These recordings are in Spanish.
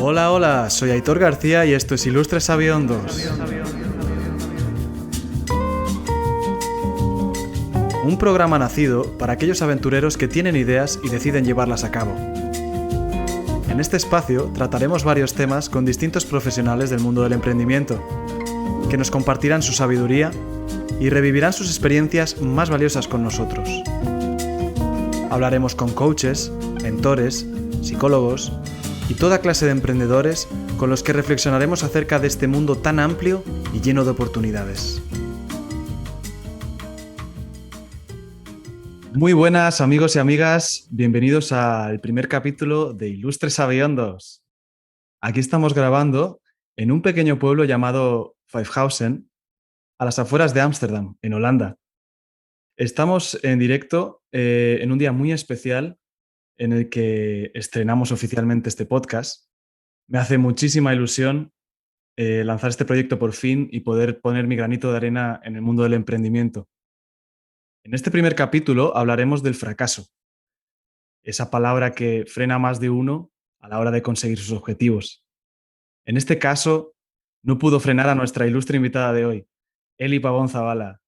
Hola, hola, soy Aitor García y esto es Ilustres Sabiondos. Un programa nacido para aquellos aventureros que tienen ideas y deciden llevarlas a cabo. En este espacio trataremos varios temas con distintos profesionales del mundo del emprendimiento, que nos compartirán su sabiduría y revivirán sus experiencias más valiosas con nosotros. Hablaremos con coaches, mentores, psicólogos y toda clase de emprendedores con los que reflexionaremos acerca de este mundo tan amplio y lleno de oportunidades. Muy buenas amigos y amigas, bienvenidos al primer capítulo de Ilustres Sabiondos. Aquí estamos grabando en un pequeño pueblo llamado Vijfhuizen, a las afueras de Ámsterdam, en Holanda. Estamos en directo en un día muy especial en el que estrenamos oficialmente este podcast. Me hace muchísima ilusión lanzar este proyecto por fin y poder poner mi granito de arena en el mundo del emprendimiento. En este primer capítulo hablaremos del fracaso, esa palabra que frena a más de uno a la hora de conseguir sus objetivos. En este caso, no pudo frenar a nuestra ilustre invitada de hoy, Eli Pavón Zabala.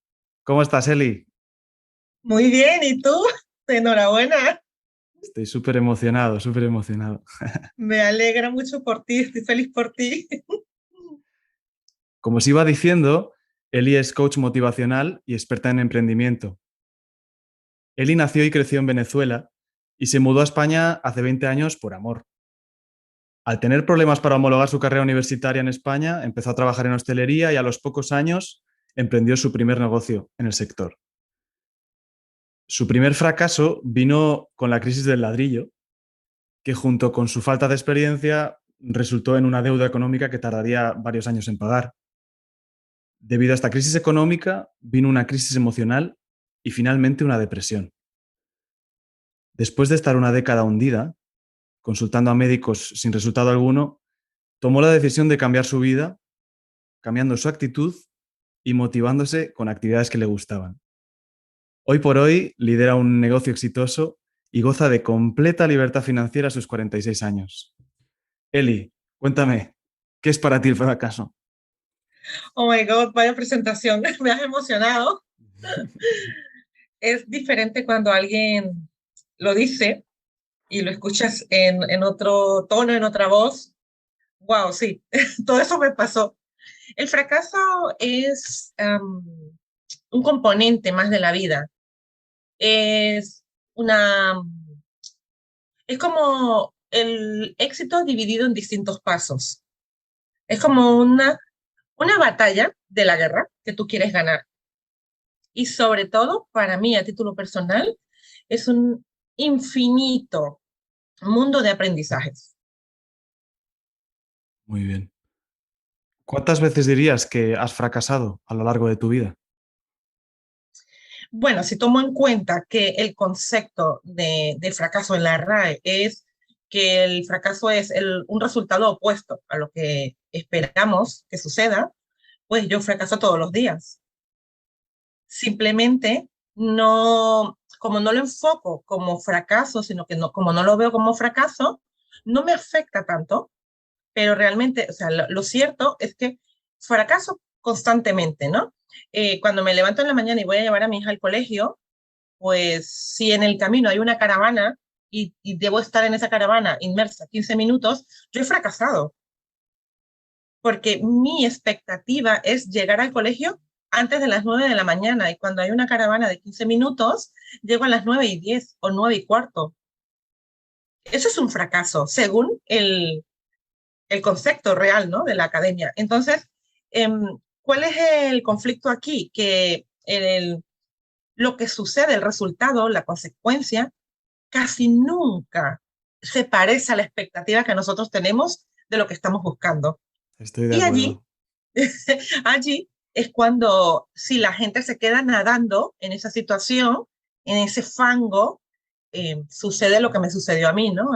¿Cómo estás, Eli? Muy bien, ¿y tú? Enhorabuena. Estoy súper emocionado, súper emocionado. Me alegra mucho por ti, estoy feliz por ti. Como os iba diciendo, Eli es coach motivacional y experta en emprendimiento. Eli nació y creció en Venezuela y se mudó a España hace 20 años por amor. Al tener problemas para homologar su carrera universitaria en España, empezó a trabajar en hostelería y a los pocos años emprendió su primer negocio en el sector. Su primer fracaso vino con la crisis del ladrillo, que junto con su falta de experiencia resultó en una deuda económica que tardaría varios años en pagar. Debido a esta crisis económica, vino una crisis emocional y finalmente una depresión. Después de estar una década hundida, consultando a médicos sin resultado alguno, tomó la decisión de cambiar su vida, cambiando su actitud y motivándose con actividades que le gustaban. Hoy por hoy lidera un negocio exitoso y goza de completa libertad financiera a sus 46 años. Eli, cuéntame, ¿qué es para ti el fracaso? Oh my God, vaya presentación, me has emocionado. Es diferente cuando alguien lo dice y lo escuchas en otro tono, en otra voz. Wow, sí, todo eso me pasó. El fracaso es un componente más de la vida. Es una, es como el éxito dividido en distintos pasos. Es como una batalla de la guerra que tú quieres ganar. Y sobre todo, para mí, a título personal, es un infinito mundo de aprendizajes. Muy bien. ¿Cuántas veces dirías que has fracasado a lo largo de tu vida? Bueno, si tomo en cuenta que el concepto de fracaso en la RAE es que el fracaso es un resultado opuesto a lo que esperamos que suceda, pues yo fracaso todos los días. Simplemente no, como no lo enfoco como fracaso, sino que no, como no lo veo como fracaso, no me afecta tanto, pero realmente, o sea, lo cierto es que fracaso constantemente, ¿no? Cuando me levanto en la mañana y voy a llevar a mi hija al colegio, pues si en el camino hay una caravana y debo estar en esa caravana inmersa 15 minutos, yo he fracasado, porque mi expectativa es llegar al colegio antes de las 9 de la mañana y cuando hay una caravana de 15 minutos, llego a las 9:10 o 9:15. Eso es un fracaso, según el concepto real, ¿no?, de la academia. Entonces, ¿cuál es el conflicto aquí? Que lo que sucede, el resultado, la consecuencia, casi nunca se parece a la expectativa que nosotros tenemos de lo que estamos buscando. Estoy de Y allí acuerdo. allí es cuando, si la gente se queda nadando en esa situación, en ese fango, sucede lo que me sucedió a mí, ¿no?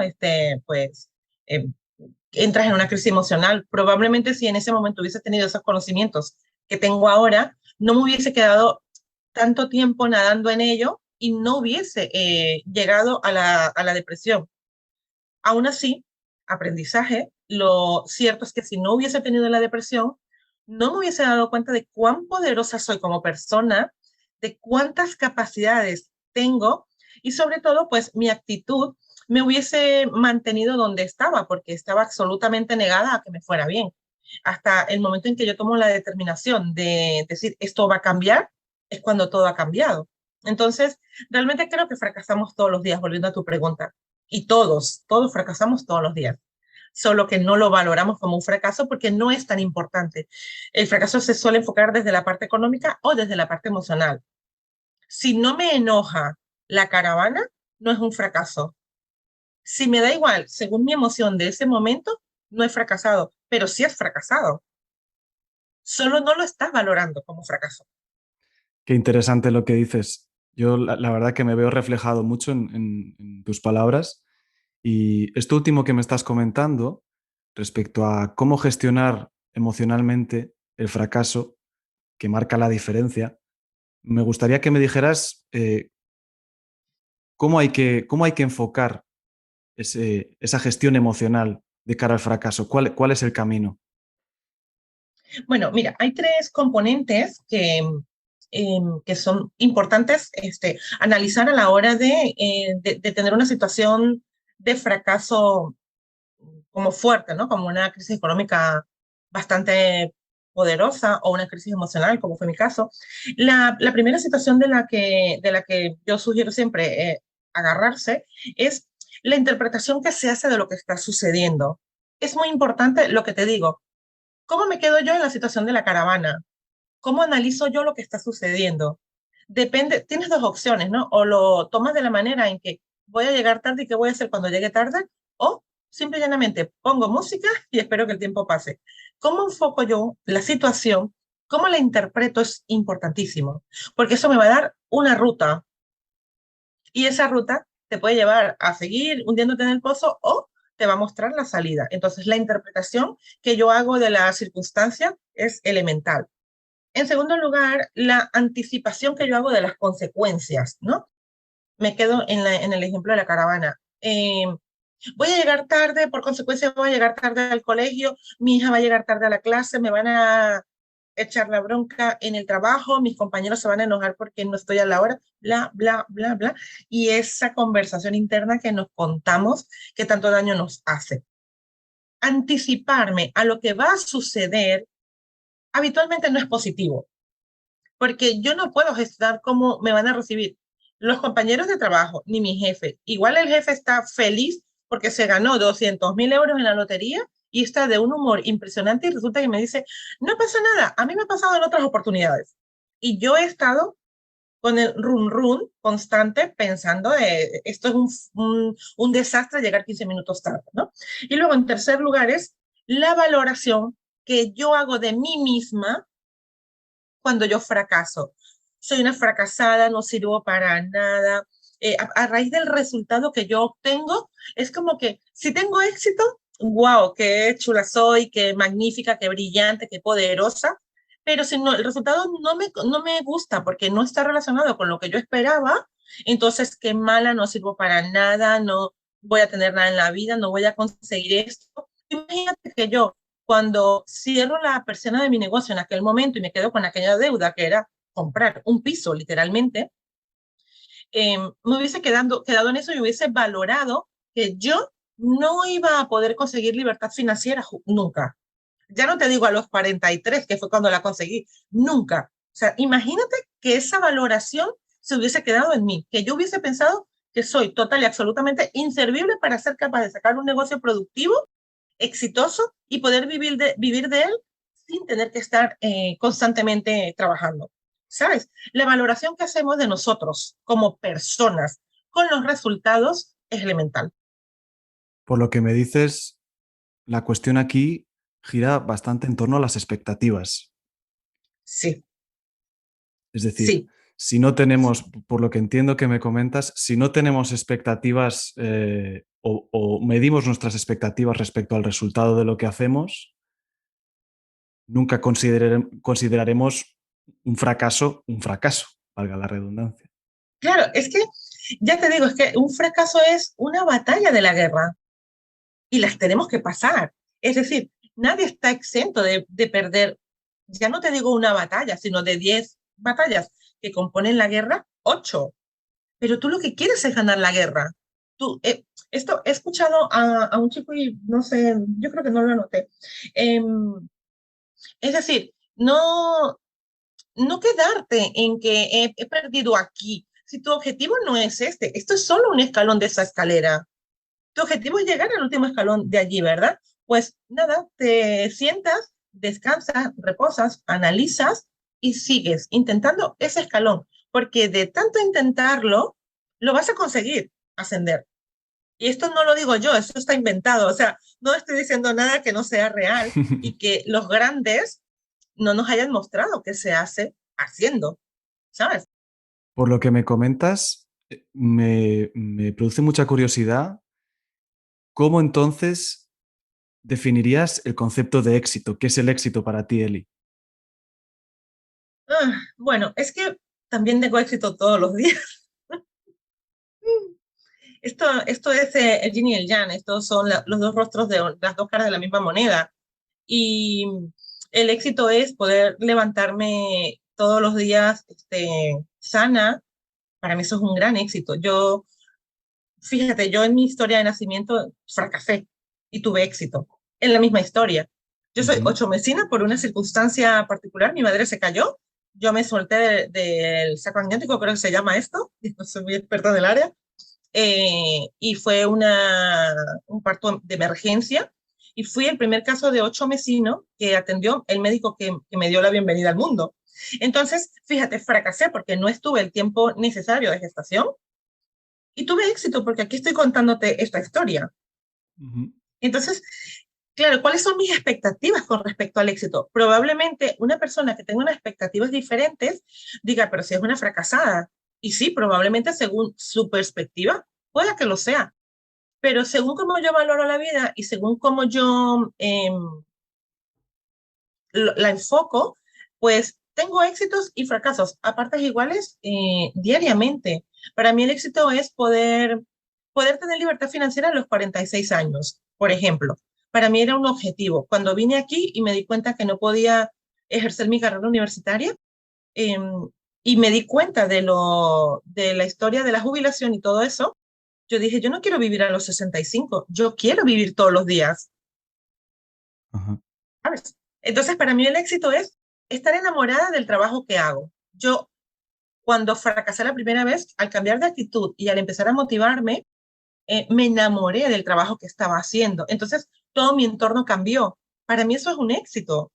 Pues eh, entras en una crisis emocional. Probablemente si en ese momento hubiese tenido esos conocimientos que tengo ahora, no me hubiese quedado tanto tiempo nadando en ello y no hubiese llegado a la depresión. Aún así, aprendizaje, lo cierto es que si no hubiese tenido la depresión, no me hubiese dado cuenta de cuán poderosa soy como persona, de cuántas capacidades tengo y sobre todo, pues mi actitud me hubiese mantenido donde estaba, porque estaba absolutamente negada a que me fuera bien. Hasta el momento en que yo tomo la determinación de decir esto va a cambiar, es cuando todo ha cambiado. Entonces, realmente creo que fracasamos todos los días, volviendo a tu pregunta. Y todos fracasamos todos los días. Solo que no lo valoramos como un fracaso porque no es tan importante. El fracaso se suele enfocar desde la parte económica o desde la parte emocional. Si no me enoja la caravana, no es un fracaso. Si me da igual, según mi emoción de ese momento, no he fracasado, pero sí has fracasado. Solo no lo estás valorando como fracaso. Qué interesante lo que dices. Yo la verdad que me veo reflejado mucho en tus palabras y esto último que me estás comentando respecto a cómo gestionar emocionalmente el fracaso, que marca la diferencia, me gustaría que me dijeras cómo hay que enfocar esa gestión emocional de cara al fracaso. ¿Cuál es el camino? Bueno, mira, hay tres componentes que son importantes analizar a la hora de tener una situación de fracaso como fuerte, ¿no? Como una crisis económica bastante poderosa o una crisis emocional, como fue mi caso. La primera situación de la que yo sugiero siempre agarrarse es la interpretación que se hace de lo que está sucediendo. Es muy importante lo que te digo. ¿Cómo me quedo yo en la situación de la caravana? ¿Cómo analizo yo lo que está sucediendo? Depende, tienes dos opciones, ¿no? O lo tomas de la manera en que voy a llegar tarde y qué voy a hacer cuando llegue tarde, o simple y llanamente pongo música y espero que el tiempo pase. ¿Cómo enfoco yo la situación? ¿Cómo la interpreto? Es importantísimo, porque eso me va a dar una ruta y esa ruta te puede llevar a seguir hundiéndote en el pozo o te va a mostrar la salida. Entonces, la interpretación que yo hago de la circunstancia es elemental. En segundo lugar, la anticipación que yo hago de las consecuencias, ¿no? Me quedo en el ejemplo de la caravana. Voy a llegar tarde, por consecuencia voy a llegar tarde al colegio, mi hija va a llegar tarde a la clase, me van a echar la bronca en el trabajo, mis compañeros se van a enojar porque no estoy a la hora, bla, bla, bla, bla. Y esa conversación interna que nos contamos que tanto daño nos hace. Anticiparme a lo que va a suceder habitualmente no es positivo porque yo no puedo gestionar cómo me van a recibir los compañeros de trabajo ni mi jefe. Igual el jefe está feliz porque se ganó 200.000 euros en la lotería y está de un humor impresionante y resulta que me dice, no pasa nada, a mí me ha pasado en otras oportunidades. Y yo he estado con el run run constante pensando, esto es un desastre llegar 15 minutos tarde, ¿no? Y luego en tercer lugar es la valoración que yo hago de mí misma cuando yo fracaso. Soy una fracasada, no sirvo para nada. A raíz del resultado que yo obtengo, es como que si tengo éxito, wow, qué chula soy, qué magnífica, qué brillante, qué poderosa. Pero si no, el resultado no me gusta porque no está relacionado con lo que yo esperaba, entonces qué mala, no sirvo para nada, no voy a tener nada en la vida, no voy a conseguir esto. Imagínate que yo cuando cierro la persiana de mi negocio en aquel momento y me quedo con aquella deuda que era comprar un piso literalmente, me hubiese quedado en eso y hubiese valorado que yo no iba a poder conseguir libertad financiera nunca. Ya no te digo a los 43, que fue cuando la conseguí, nunca. O sea, imagínate que esa valoración se hubiese quedado en mí, que yo hubiese pensado que soy total y absolutamente inservible para ser capaz de sacar un negocio productivo exitoso y poder vivir de él sin tener que estar constantemente trabajando. ¿Sabes? La valoración que hacemos de nosotros como personas con los resultados es elemental. Por lo que me dices, la cuestión aquí gira bastante en torno a las expectativas. Sí, Es decir, sí, si no tenemos, por lo que entiendo que me comentas, si no tenemos expectativas o medimos nuestras expectativas respecto al resultado de lo que hacemos, nunca consideraremos un fracaso, valga la redundancia. claro, es que ya te digo, es que un fracaso es una batalla de la guerra y las tenemos que pasar. Es decir, nadie está exento de perder, ya no te digo una batalla, sino de 10 batallas que componen la guerra, 8. Pero tú lo que quieres es ganar la guerra. Tú, esto he escuchado a un chico y no sé, yo creo que no lo anoté. Es decir, no quedarte en que he perdido aquí. Si tu objetivo no es este, esto es solo un escalón de esa escalera. Tu objetivo es llegar al último escalón de allí, ¿verdad? Pues nada, te sientas, descansas, reposas, analizas y sigues intentando ese escalón, porque de tanto intentarlo, lo vas a conseguir ascender. Y esto no lo digo yo, eso está inventado, o sea, no estoy diciendo nada que no sea real y que los grandes no nos hayan mostrado que se hace haciendo, ¿sabes? Por lo que me comentas, me produce mucha curiosidad, ¿cómo entonces definirías el concepto de éxito? ¿Qué es el éxito para ti, Eli? Bueno, es que también tengo éxito todos los días. Esto es el yin y el yang, estos son los dos rostros de las dos caras de la misma moneda. Y el éxito es poder levantarme todos los días sana. Para mí eso es un gran éxito. Fíjate, yo en mi historia de nacimiento fracasé y tuve éxito en la misma historia. Yo soy Ujú. ochomesina por una circunstancia particular. Mi madre se cayó. Yo me solté del saco amniótico, creo que se llama esto. No soy muy experta del área. Y fue un parto de emergencia. Y fui el primer caso de ochomesino que atendió el médico que me dio la bienvenida al mundo. Entonces, fíjate, fracasé porque no estuve el tiempo necesario de gestación y tuve éxito porque aquí estoy contándote esta historia. Ujú. Entonces, claro, ¿cuáles son mis expectativas con respecto al éxito? Probablemente una persona que tenga unas expectativas diferentes diga, pero si es una fracasada. Y sí, probablemente según su perspectiva, pueda que lo sea. Pero según cómo yo valoro la vida y según cómo yo la enfoco, pues tengo éxitos y fracasos a partes iguales diariamente. Para mí el éxito es poder tener libertad financiera a los 46 años, por ejemplo. Para mí era un objetivo. Cuando vine aquí y me di cuenta que no podía ejercer mi carrera universitaria, eh, y me di cuenta de la historia de la jubilación y todo eso, yo dije, yo no quiero vivir a los 65, yo quiero vivir todos los días. Ajá. ¿Sabes? Entonces, para mí el éxito es estar enamorada del trabajo que hago. Yo, cuando fracasé la primera vez, al cambiar de actitud y al empezar a motivarme, me enamoré del trabajo que estaba haciendo. Entonces, todo mi entorno cambió. Para mí eso es un éxito,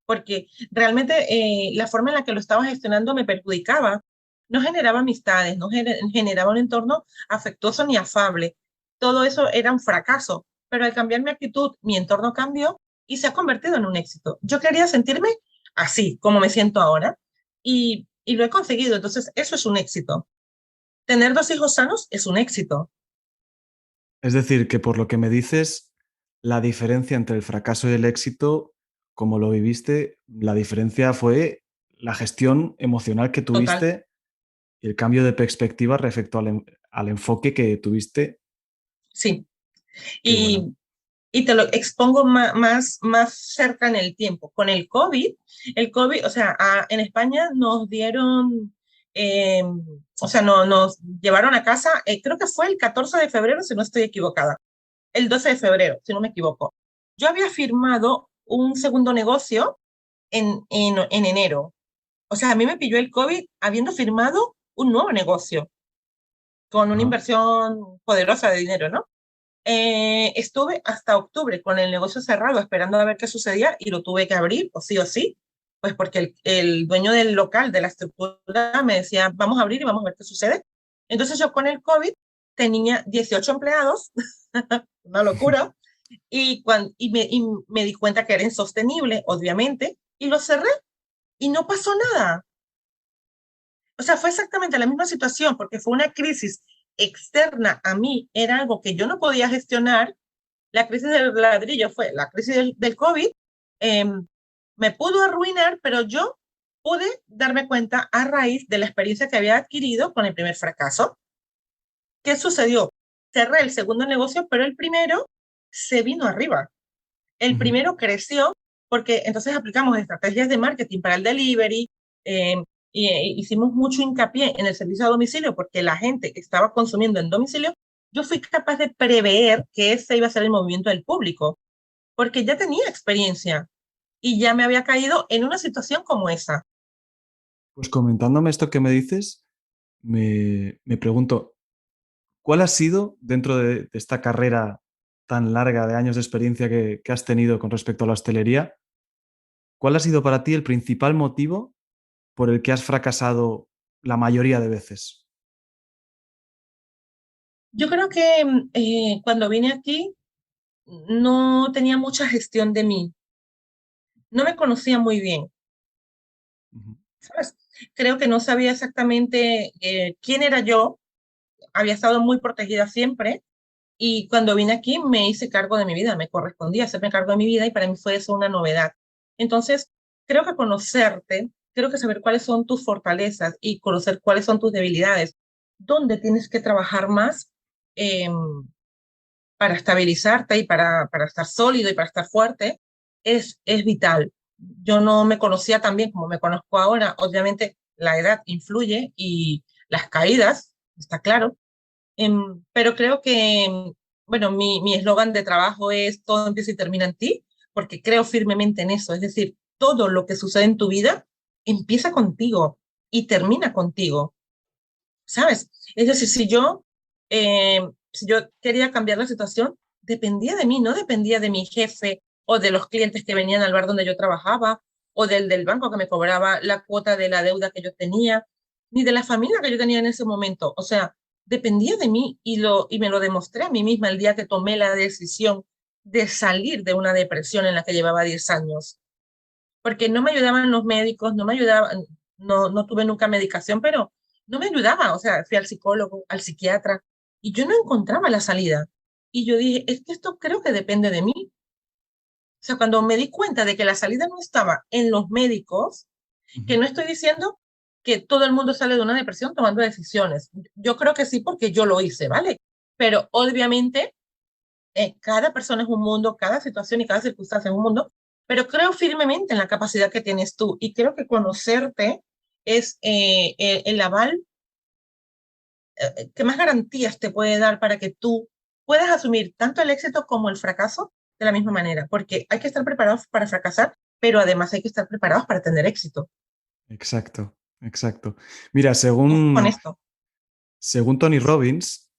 porque realmente la forma en la que lo estaba gestionando me perjudicaba. No generaba amistades, no generaba un entorno afectuoso ni afable. Todo eso era un fracaso, pero al cambiar mi actitud, mi entorno cambió y se ha convertido en un éxito. Yo quería sentirme así, como me siento ahora, y lo he conseguido. Entonces, eso es un éxito. Tener 2 hijos sanos es un éxito. Es decir, que por lo que me dices, la diferencia entre el fracaso y el éxito, como lo viviste, la diferencia fue la gestión emocional que Total, tuviste y el cambio de perspectiva respecto al enfoque que tuviste. sí. Qué bueno. Y y te lo expongo más cerca en el tiempo. Con el COVID, o sea, en España nos dieron, o sea, nos llevaron a casa, creo que fue el 14 de febrero, si no estoy equivocada, el 12 de febrero, si no me equivoco. Yo había firmado un segundo negocio en enero. O sea, a mí me pilló el COVID habiendo firmado un nuevo negocio con una Ajá. inversión poderosa de dinero, ¿no? Estuve hasta octubre con el negocio cerrado esperando a ver qué sucedía y lo tuve que abrir, o sí, pues porque el dueño del local, de la estructura, me decía, vamos a abrir y vamos a ver qué sucede. Entonces yo con el COVID tenía 18 empleados, una locura, y me di cuenta que era insostenible, obviamente, y lo cerré y no pasó nada. O sea, fue exactamente la misma situación porque fue una crisis externa a mí, era algo que yo no podía gestionar. La crisis del ladrillo fue la crisis del COVID, eh, me pudo arruinar, pero yo pude darme cuenta a raíz de la experiencia que había adquirido con el primer fracaso. ¿Qué sucedió? Cerré el segundo negocio, pero el primero se vino arriba. El Ujú. primero creció porque entonces aplicamos estrategias de marketing para el delivery, eh, hicimos mucho hincapié en el servicio a domicilio porque la gente estaba consumiendo en domicilio. Yo fui capaz de prever que ese iba a ser el movimiento del público, porque ya tenía experiencia y ya me había caído en una situación como esa. Pues comentándome esto que me dices, me pregunto, ¿cuál ha sido, dentro de esta carrera tan larga de años de experiencia que has tenido con respecto a la hostelería, cuál ha sido para ti el principal motivo por el que has fracasado la mayoría de veces? Yo creo que cuando vine aquí no tenía mucha gestión de mí, no me conocía muy bien, Ujú. ¿sabes? Creo que no sabía exactamente quién era yo, había estado muy protegida siempre y cuando vine aquí me hice cargo de mi vida, me correspondía hacerme cargo de mi vida y para mí fue eso una novedad. Entonces, creo que conocerte, creo que saber cuáles son tus fortalezas y conocer cuáles son tus debilidades, dónde tienes que trabajar más eh, para estabilizarte y para estar sólido y para estar fuerte, es vital. Yo no me conocía tan bien como me conozco ahora, obviamente la edad influye y las caídas, está claro. Pero creo que, bueno, mi eslogan de trabajo es todo empieza y termina en ti, porque creo firmemente en eso. Es decir, todo lo que sucede en tu vida empieza contigo y termina contigo, ¿sabes? Es decir, si yo quería cambiar la situación, dependía de mí, no dependía de mi jefe o de los clientes que venían al bar donde yo trabajaba o del banco que me cobraba la cuota de la deuda que yo tenía, ni de la familia que yo tenía en ese momento. O sea, dependía de mí y me lo demostré a mí misma el día que tomé la decisión de salir de una depresión en la que llevaba 10 años. Porque no me ayudaban los médicos, no me ayudaban, no tuve nunca medicación, pero no me ayudaba. O sea, fui al psicólogo, al psiquiatra, y yo no encontraba la salida. Y yo dije, es que esto creo que depende de mí. O sea, cuando me di cuenta de que la salida no estaba en los médicos, que Ujú. no estoy diciendo que todo el mundo sale de una depresión tomando decisiones. Yo creo que sí, porque yo lo hice, ¿vale? Pero obviamente cada persona es un mundo, cada situación y cada circunstancia es un mundo, pero creo firmemente en la capacidad que tienes tú y creo que conocerte es el aval que más garantías te puede dar para que tú puedas asumir tanto el éxito como el fracaso de la misma manera, porque hay que estar preparados para fracasar, pero además hay que estar preparados para tener éxito. Exacto, exacto. Mira, Con esto. según Tony Robbins,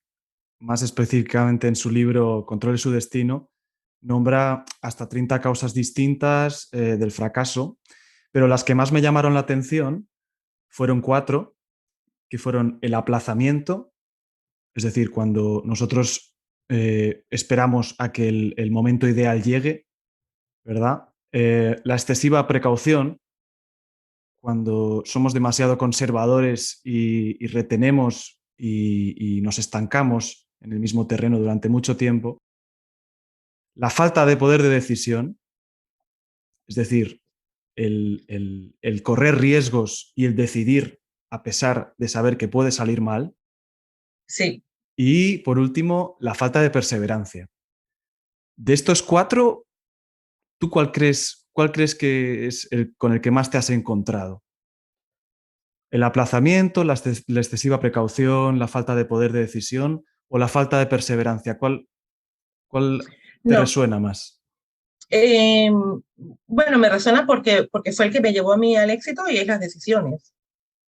más específicamente en su libro Controle su destino, nombra hasta 30 causas distintas del fracaso, pero las que más me llamaron la atención fueron cuatro, que fueron el aplazamiento, es decir, cuando nosotros esperamos a que el momento ideal llegue, ¿verdad? La excesiva precaución, cuando somos demasiado conservadores y retenemos y nos estancamos en el mismo terreno durante mucho tiempo. La falta de poder de decisión, es decir, el correr riesgos y el decidir a pesar de saber que puede salir mal. Sí. Y por último, la falta de perseverancia. De estos cuatro, ¿tú cuál crees que es el con el que más te has encontrado? ¿El aplazamiento, la excesiva precaución, la falta de poder de decisión o la falta de perseverancia? ¿Cuál te No. resuena más? Eh, bueno, me resuena porque fue el que me llevó a mí al éxito y es las decisiones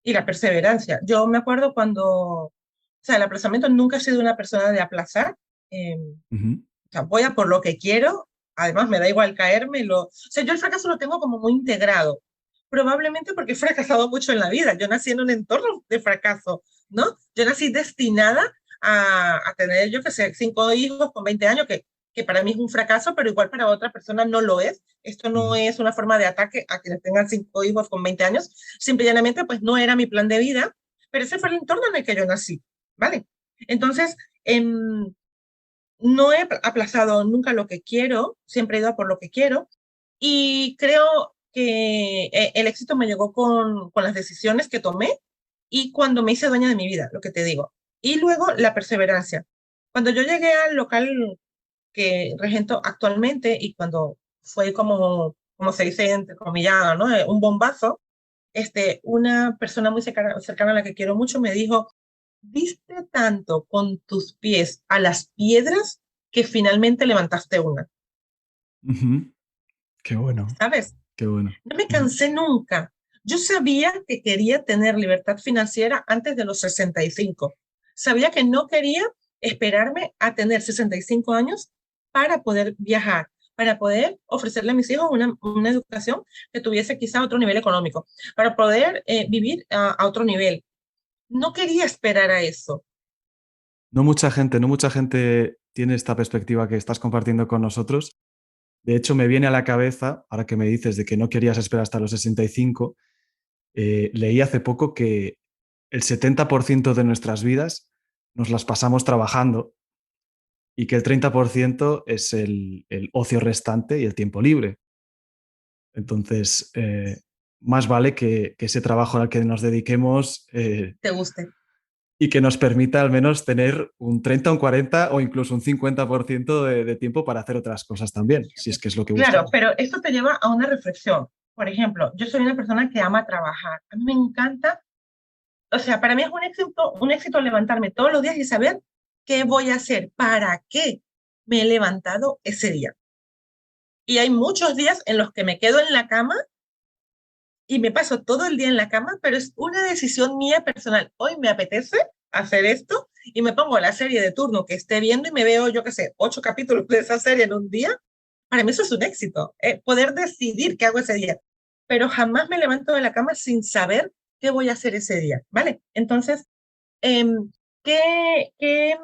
y la perseverancia. Yo me acuerdo cuando, o sea, el aplazamiento nunca he sido una persona de aplazar. Ujú. O sea, voy a por lo que quiero, además me da igual caerme. O sea, yo el fracaso lo tengo como muy integrado, probablemente porque he fracasado mucho en la vida. Yo nací en un entorno de fracaso, ¿no? Yo nací destinada a tener, yo qué sé, 5 hijos con 20 años, que para mí es un fracaso, pero igual para otra persona no lo es. Esto no Ujú. es una forma de ataque a quienes tengan 5 hijos con 20 años. Simple y llanamente, pues no era mi plan de vida, pero ese fue el entorno en el que yo nací, ¿vale? Entonces, no he aplazado nunca lo que quiero, siempre he ido a por lo que quiero y creo que el éxito me llegó con las decisiones que tomé y cuando me hice dueña de mi vida, lo que te digo. Y luego la perseverancia. Cuando yo llegué al local que regento actualmente y cuando fue como se dice entrecomillado, ¿no? Un bombazo, una persona muy cercana a la que quiero mucho me dijo, diste tanto con tus pies a las piedras que finalmente levantaste una, Ujú. Qué bueno, ¿sabes? qué bueno. No me Ujú. cansé nunca. Yo sabía que quería tener libertad financiera antes de los 65. Sabía que no quería esperarme a tener 65 años para poder viajar, para poder ofrecerle a mis hijos una educación que tuviese quizá otro nivel económico, para poder vivir a otro nivel. No quería esperar a eso. No mucha gente tiene esta perspectiva que estás compartiendo con nosotros. De hecho, me viene a la cabeza, ahora que me dices de que no querías esperar hasta los 65, leí hace poco que el 70% de nuestras vidas nos las pasamos trabajando y que el 30% es el ocio restante y el tiempo libre. Entonces, más vale que ese trabajo al que nos dediquemos Te guste. y que nos permita al menos tener un 30, un 40 o incluso un 50% de tiempo para hacer otras cosas también, si es que es lo que Claro, buscamos. pero esto te lleva a una reflexión. Por ejemplo, yo soy una persona que ama trabajar. A mí me encanta, o sea, para mí es un éxito levantarme todos los días y saber qué voy a hacer, para qué me he levantado ese día. Y hay muchos días en los que me quedo en la cama y me paso todo el día en la cama, pero es una decisión mía personal. Hoy me apetece hacer esto y me pongo la serie de turno que esté viendo y me veo, yo qué sé, 8 capítulos de esa serie en un día. Para mí eso es un éxito, poder decidir qué hago ese día. Pero jamás me levanto de la cama sin saber qué voy a hacer ese día, ¿vale? Entonces, eh, ¿qué, qué,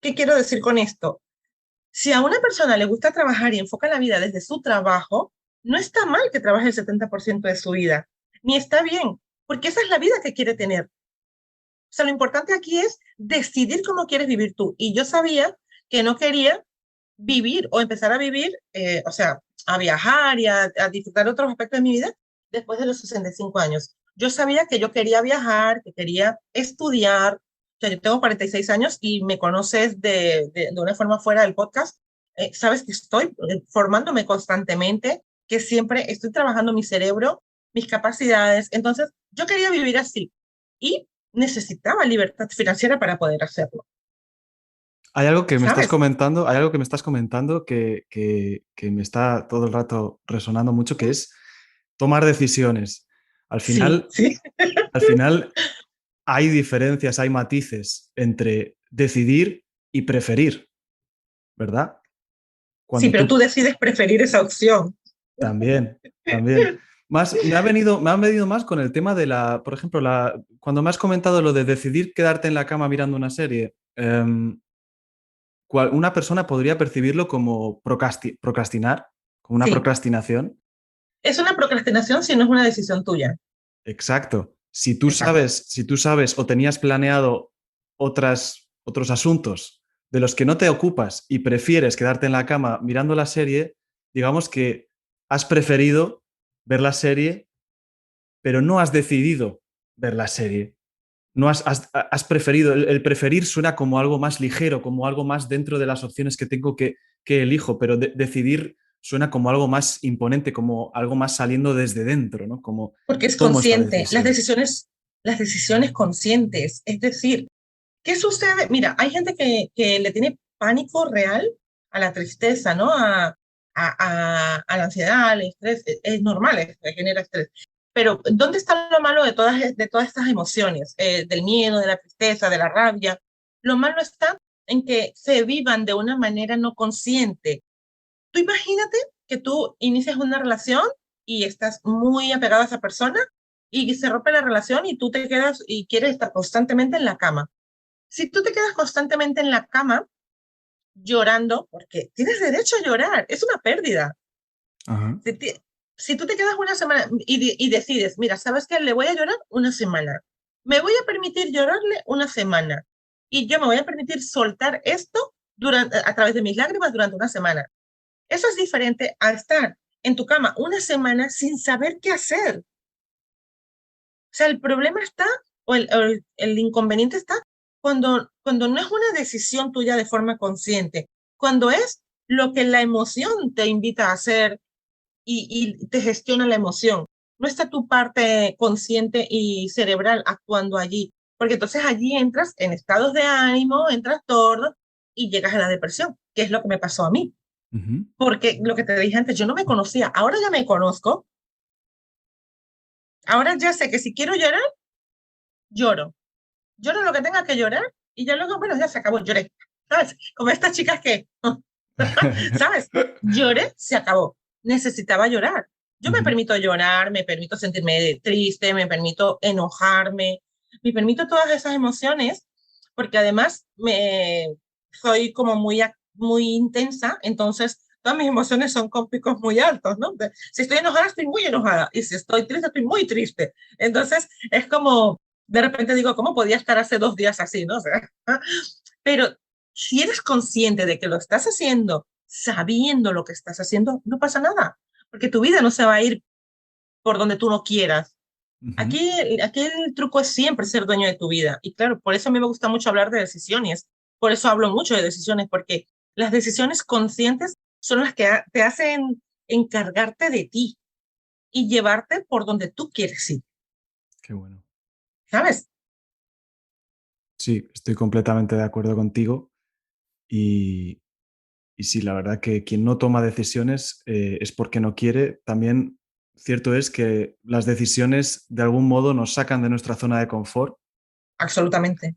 ¿qué quiero decir con esto? Si a una persona le gusta trabajar y enfoca la vida desde su trabajo, no está mal que trabaje el 70% de su vida, ni está bien, porque esa es la vida que quiere tener. O sea, lo importante aquí es decidir cómo quieres vivir tú. Y yo sabía que no quería vivir o empezar a vivir, o sea, a viajar y a disfrutar otros aspectos de mi vida después de los 65 años. Yo sabía que yo quería viajar, que quería estudiar. O sea, yo tengo 46 años y me conoces de una forma fuera del podcast. Sabes que estoy formándome constantemente, que siempre estoy trabajando mi cerebro, mis capacidades. Entonces, yo quería vivir así y necesitaba libertad financiera para poder hacerlo, Hay algo que me estás ¿sabes? comentando, hay algo que me estás comentando que me está todo el rato resonando mucho, que es tomar decisiones. Al Sí, final, sí. al final hay diferencias, hay matices entre decidir y preferir, ¿verdad? Sí, Cuando pero tú tú decides preferir esa opción. también, también. Más, me han venido más con el tema de por ejemplo, cuando me has comentado lo de decidir quedarte en la cama mirando una serie, una persona podría percibirlo como procrastinar, como una Sí, procrastinación. es una procrastinación si no es una decisión tuya. Exacto. Exacto. Si tú sabes o tenías planeado otros asuntos de los que no te ocupas y prefieres quedarte en la cama mirando la serie, digamos que has preferido ver la serie, pero no has decidido ver la serie. No has preferido, el preferir suena como algo más ligero, como algo más dentro de las opciones que tengo que elijo, pero decidir suena como algo más imponente, como algo más saliendo desde dentro, ¿no? Como Porque es tomo esta consciente. decisión. Las decisiones conscientes. Es decir, ¿qué sucede? Mira, hay gente que le tiene pánico real a la tristeza, ¿no? A la ansiedad, al estrés. Es normal, genera estrés. Pero, ¿dónde está lo malo de todas estas emociones? Del miedo, de la tristeza, de la rabia. Lo malo está en que se vivan de una manera no consciente. Tú imagínate que tú inicias una relación y estás muy apegado a esa persona y se rompe la relación y tú te quedas y quieres estar constantemente en la cama. Si tú te quedas constantemente en la cama llorando, porque tienes derecho a llorar, es una pérdida. Ajá. Si, si tú te quedas una semana y decides, mira, ¿sabes qué? Le voy a llorar una semana. Me voy a permitir llorarle una semana. Y yo me voy a permitir soltar esto a través de mis lágrimas durante una semana. Eso es diferente a estar en tu cama una semana sin saber qué hacer. O sea, el problema está, o el inconveniente está cuando no es una decisión tuya de forma consciente. cuando es lo que la emoción te invita a hacer y te gestiona la emoción. No está tu parte consciente y cerebral actuando allí, porque entonces allí entras en estados de ánimo, en trastorno y llegas a la depresión, que es lo que me pasó a mí. Ujú. Porque lo que te dije antes, yo no me conocía, ahora ya me conozco, ahora ya sé que si quiero llorar, lloro. Lloro lo que tenga que llorar y ya luego, bueno, ya se acabó, lloré. ¿Sabes? Como estas chicas que, ¿sabes? Lloré, se acabó. Necesitaba llorar. Yo me Ujú. permito llorar, me permito sentirme triste, me permito enojarme, me permito todas esas emociones, porque además soy como muy intensa, entonces todas mis emociones son con picos muy altos, ¿no? Si estoy enojada, estoy muy enojada, y si estoy triste, estoy muy triste. Entonces es como, de repente digo, ¿cómo podía estar hace 2 días así, no? O sea, pero si eres consciente de que lo estás haciendo, sabiendo lo que estás haciendo, no pasa nada, porque tu vida no se va a ir por donde tú no quieras. Ujú. Aquí el truco es siempre ser dueño de tu vida. Y claro, por eso a mí me gusta mucho hablar de decisiones. Por eso hablo mucho de decisiones, porque las decisiones conscientes son las que te hacen encargarte de ti y llevarte por donde tú quieres ir, Qué bueno. ¿sabes? Sí, estoy completamente de acuerdo contigo y, y sí, la verdad que quien no toma decisiones es porque no quiere. También cierto es que las decisiones de algún modo nos sacan de nuestra zona de confort Absolutamente.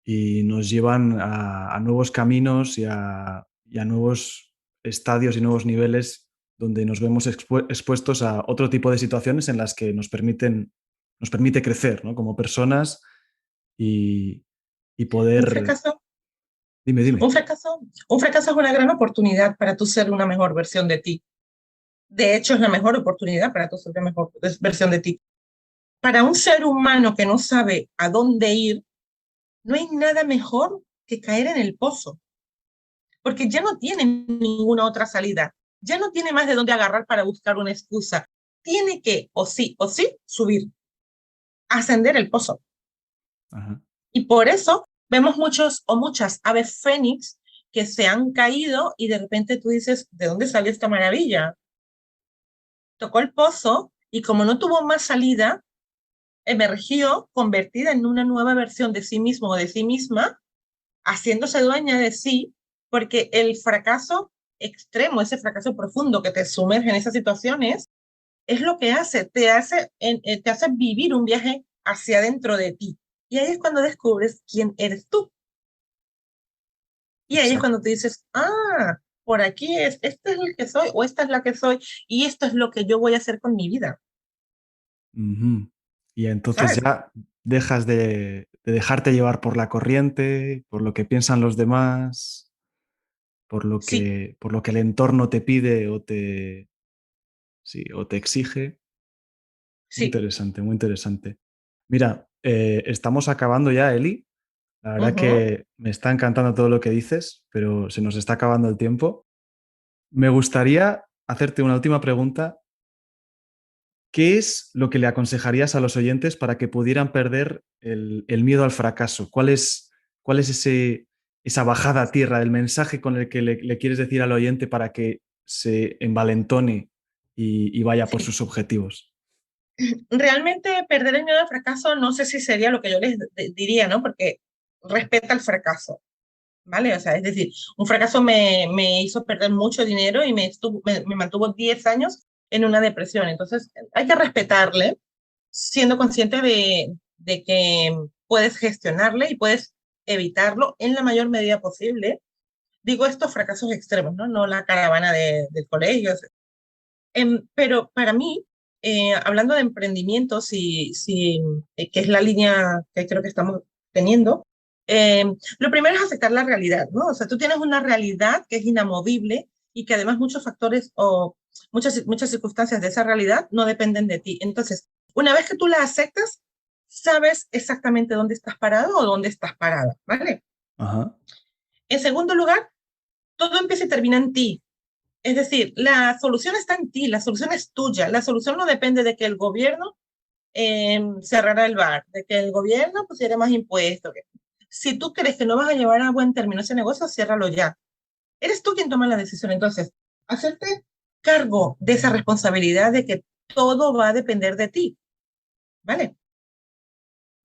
y nos llevan a nuevos caminos y a nuevos estadios y nuevos niveles donde nos vemos expuestos a otro tipo de situaciones en las que nos permite crecer, ¿no? Como personas y, y Un poder... fracaso Dime, Un dime. fracaso, un fracaso es una gran oportunidad para tú ser una mejor versión de ti. De hecho, es la mejor oportunidad para tú ser una mejor versión de ti. Para un ser humano que no sabe a dónde ir, no hay nada mejor que caer en el pozo, porque ya no tiene ninguna otra salida, ya no tiene más de dónde agarrar para buscar una excusa. Tiene que, o sí, subir, ascender el pozo. Ajá. Y por eso vemos muchos o muchas aves fénix que se han caído y de repente tú dices, ¿de dónde salió esta maravilla? Tocó el pozo y como no tuvo más salida, emergió convertida en una nueva versión de sí mismo o de sí misma, haciéndose dueña de sí, porque el fracaso extremo, ese fracaso profundo que te sumerge en esas situaciones, es lo que te hace vivir un viaje hacia adentro de ti. Y ahí es cuando descubres quién eres tú. Y ahí es Exacto. cuando te dices, por aquí este es el que soy o esta es la que soy y esto es lo que yo voy a hacer con mi vida, Ujú. Y entonces ¿sabes? ya dejas de dejarte llevar por la corriente, por lo que piensan los demás, Sí, por lo que el entorno te pide o te, sí, o te exige. Muy sí. interesante, muy interesante. Mira, estamos acabando ya, Eli. La verdad Ujú. que me está encantando todo lo que dices, pero se nos está acabando el tiempo. Me gustaría hacerte una última pregunta. ¿Qué es lo que le aconsejarías a los oyentes para que pudieran perder el miedo al fracaso? Cuál es esa bajada a tierra, el mensaje con el que le quieres decir al oyente para que se envalentone y vaya por Sí. sus objetivos? Realmente perder el miedo al fracaso no sé si sería lo que yo les diría, ¿no? Porque respeta el fracaso, ¿vale? O sea, es decir, un fracaso me hizo perder mucho dinero y me mantuvo 10 años en una depresión. Entonces, hay que respetarle, siendo consciente de que puedes gestionarle y puedes evitarlo en la mayor medida posible. Digo estos fracasos extremos, ¿no? No la caravana del colegio. Pero para mí, hablando de emprendimiento, que es la línea que creo que estamos teniendo, lo primero es aceptar la realidad, ¿no? O sea, tú tienes una realidad que es inamovible y que además muchos factores o muchas circunstancias de esa realidad no dependen de ti. Entonces, una vez que tú la aceptas, sabes exactamente dónde estás parado o dónde estás parada, ¿vale? Ajá. En segundo lugar, todo empieza y termina en ti. Es decir, la solución está en ti, la solución es tuya, la solución no depende de que el gobierno cerrara el bar, de que el gobierno pusiera más impuestos. Si tú crees que no vas a llevar a buen término ese negocio, ciérralo ya. eres tú quien toma la decisión. Entonces, hacerte cargo de esa responsabilidad de que todo va a depender de ti, ¿vale?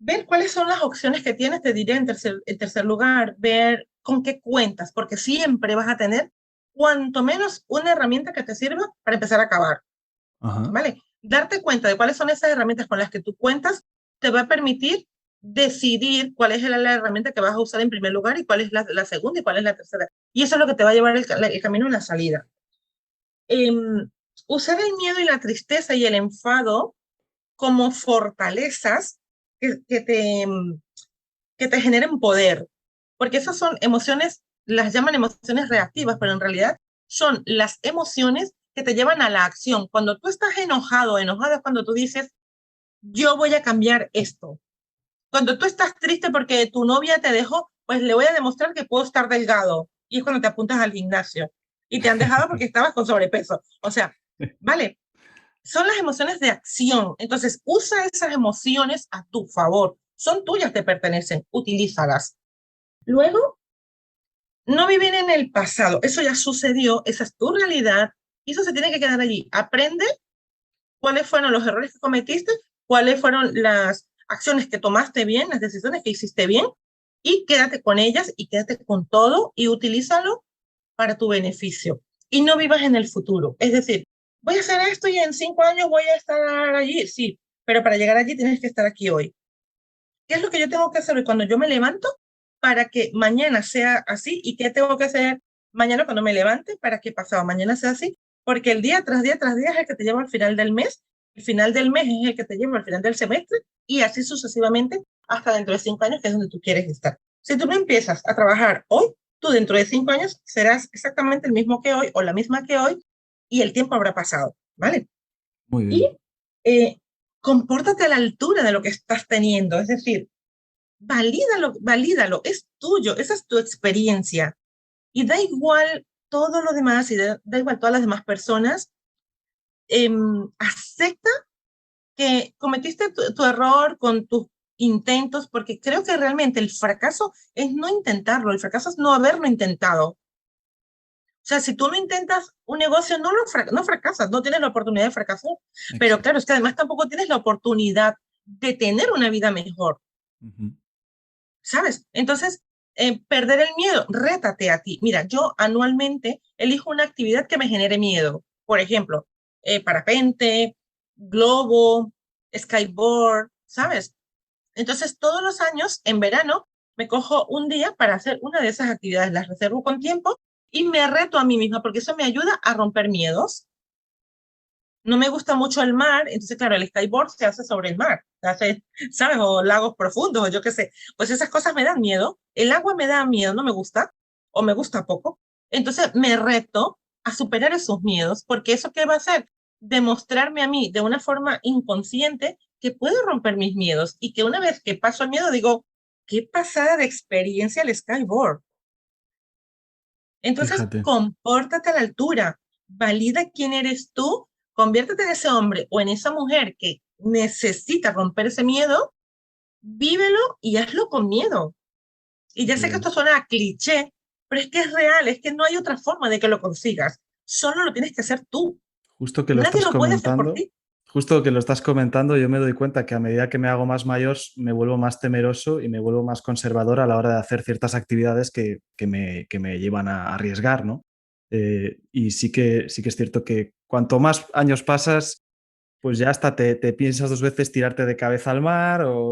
Ver cuáles son las opciones que tienes, te diré en tercer lugar, ver con qué cuentas, porque siempre vas a tener cuanto menos una herramienta que te sirva para empezar a acabar, Ajá. ¿vale? Darte cuenta de cuáles son esas herramientas con las que tú cuentas te va a permitir decidir cuál es la herramienta que vas a usar en primer lugar y cuál es la segunda y cuál es la tercera. Y eso es lo que te va a llevar el camino a la salida. Eh, Usar el miedo y la tristeza y el enfado como fortalezas que que te generen poder, porque esas son emociones, las llaman emociones reactivas, pero en realidad son las emociones que te llevan a la acción. Cuando tú estás enojado, enojada es cuando tú dices, yo voy a cambiar esto. Cuando tú estás triste porque tu novia te dejó, pues le voy a demostrar que puedo estar delgado. Y es cuando te apuntas al gimnasio. Y te han dejado porque estabas con sobrepeso. O sea, vale, son las emociones de acción. Entonces, usa esas emociones a tu favor. Son tuyas, te pertenecen. Utilízalas. Luego, no vivir en el pasado. Eso ya sucedió, esa es tu realidad y eso se tiene que quedar allí. Aprende cuáles fueron los errores que cometiste, cuáles fueron las acciones que tomaste bien, las decisiones que hiciste bien y quédate con ellas y quédate con todo y utilízalo para tu beneficio. Y no vivas en el futuro. Es decir, voy a hacer esto y en 5 años voy a estar allí. Sí, pero para llegar allí tienes que estar aquí hoy. ¿Qué es lo que yo tengo que hacer hoy cuando yo me levanto para que mañana sea así? ¿Y qué tengo que hacer mañana cuando me levante para que pasado mañana sea así? Porque el día tras día tras día es el que te lleva al final del mes, el final del mes es el que te lleva al final del semestre y así sucesivamente hasta dentro de 5 años, que es donde tú quieres estar. Si tú no empiezas a trabajar hoy, tú dentro de 5 años serás exactamente el mismo que hoy o la misma que hoy y el tiempo habrá pasado, ¿vale? Muy Y bien. eh, compórtate a la altura de lo que estás teniendo, es decir, valídalo, valídalo, es tuyo, esa es tu experiencia. Y da igual todo lo demás y da igual todas las demás personas, acepta que cometiste tu error con tus intentos, porque creo que realmente el fracaso es no intentarlo, el fracaso es no haberlo intentado. O sea, si tú no intentas un negocio, no fracasas, no tienes la oportunidad de fracasar. Pero Exacto. claro, es que además tampoco tienes la oportunidad de tener una vida mejor. Ujú. ¿Sabes? Entonces, perder el miedo, rétate a ti. Mira, yo anualmente elijo una actividad que me genere miedo. Por ejemplo, parapente, globo, skyboard, ¿sabes? Entonces, todos los años, en verano, me cojo un día para hacer una de esas actividades, las reservo con tiempo y me reto a mí misma, porque eso me ayuda a romper miedos. No me gusta mucho el mar, entonces, claro, el skyboard se hace sobre el mar, se hace, ¿sabes? O lagos profundos, o yo qué sé. Pues esas cosas me dan miedo. El agua me da miedo, no me gusta, o me gusta poco. Entonces, me reto a superar esos miedos, porque eso qué va a hacer? Demostrarme a mí de una forma inconsciente que puedo romper mis miedos y que una vez que paso el miedo digo, qué pasada de experiencia el skyboard. Entonces, Fíjate. compórtate a la altura, valida quién eres tú, conviértete en ese hombre o en esa mujer que necesita romper ese miedo, vívelo y hazlo con miedo. Y ya Muy sé que bien. esto suena a cliché, pero es que es real, es que no hay otra forma de que lo consigas. Solo lo tienes que hacer tú. Justo que lo Nadie estás lo puede hacer por comentando, ti. justo que lo estás comentando, yo me doy cuenta que a medida que me hago más mayor, me vuelvo más temeroso y me vuelvo más conservador a la hora de hacer ciertas actividades que me llevan a arriesgar, ¿no? Y sí que es cierto que cuanto más años pasas, pues ya hasta te piensas 2 veces tirarte de cabeza al mar o